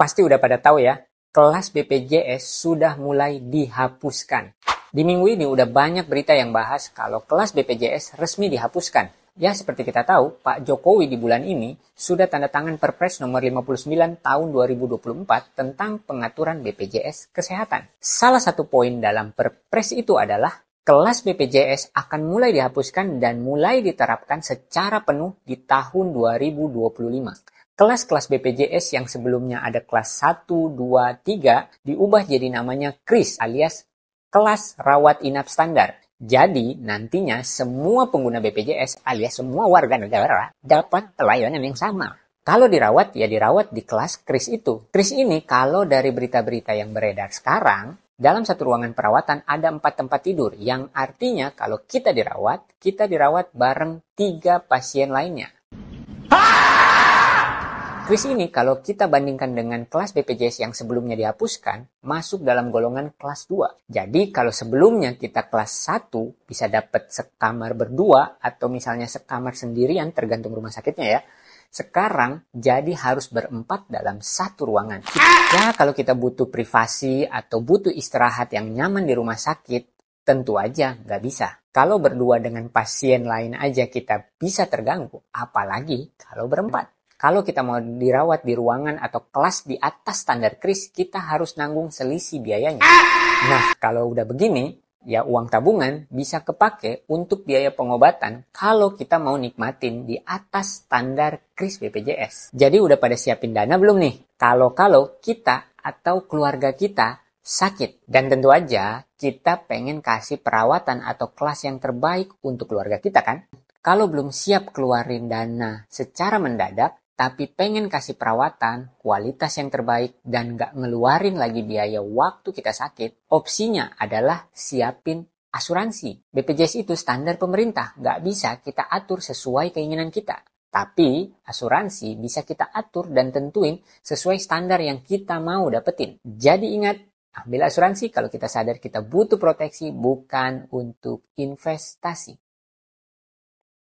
Pasti udah pada tahu ya, kelas BPJS sudah mulai dihapuskan. Di minggu ini udah banyak berita yang bahas kalau kelas BPJS resmi dihapuskan. Ya, seperti kita tahu, Pak Jokowi di bulan ini sudah tanda tangan Perpres nomor 59 tahun 2024 tentang pengaturan BPJS Kesehatan. Salah satu poin dalam Perpres itu adalah kelas BPJS akan mulai dihapuskan dan mulai diterapkan secara penuh di tahun 2025. Kelas-kelas BPJS yang sebelumnya ada kelas 1, 2, 3 diubah jadi namanya KRIS alias kelas rawat inap standar. Jadi nantinya semua pengguna BPJS alias semua warga negara dapat pelayanan yang sama. Kalau dirawat, ya dirawat di kelas KRIS itu. KRIS ini kalau dari berita-berita yang beredar sekarang, dalam satu ruangan perawatan ada 4 tempat tidur, yang artinya kalau kita dirawat bareng 3 pasien lainnya. KRIS ini kalau kita bandingkan dengan kelas BPJS yang sebelumnya dihapuskan, masuk dalam golongan kelas 2. Jadi kalau sebelumnya kita kelas 1 bisa dapat sekamar berdua atau misalnya sekamar sendirian tergantung rumah sakitnya ya. Sekarang jadi harus berempat dalam satu ruangan. Ya kalau kita butuh privasi atau butuh istirahat yang nyaman di rumah sakit, tentu aja nggak bisa. Kalau berdua dengan pasien lain aja kita bisa terganggu, apalagi kalau berempat. Kalau kita mau dirawat di ruangan atau kelas di atas standar KRIS, kita harus nanggung selisih biayanya. Nah, kalau udah begini, ya uang tabungan bisa kepake untuk biaya pengobatan kalau kita mau nikmatin di atas standar KRIS BPJS. Jadi udah pada siapin dana belum nih? Kalau kita atau keluarga kita sakit. Dan tentu aja kita pengen kasih perawatan atau kelas yang terbaik untuk keluarga kita kan? Kalau belum siap keluarin dana secara mendadak, tapi pengen kasih perawatan, kualitas yang terbaik, dan nggak ngeluarin lagi biaya waktu kita sakit, opsinya adalah siapin asuransi. BPJS itu standar pemerintah, nggak bisa kita atur sesuai keinginan kita. Tapi asuransi bisa kita atur dan tentuin sesuai standar yang kita mau dapetin. Jadi ingat, ambil asuransi kalau kita sadar kita butuh proteksi, bukan untuk investasi.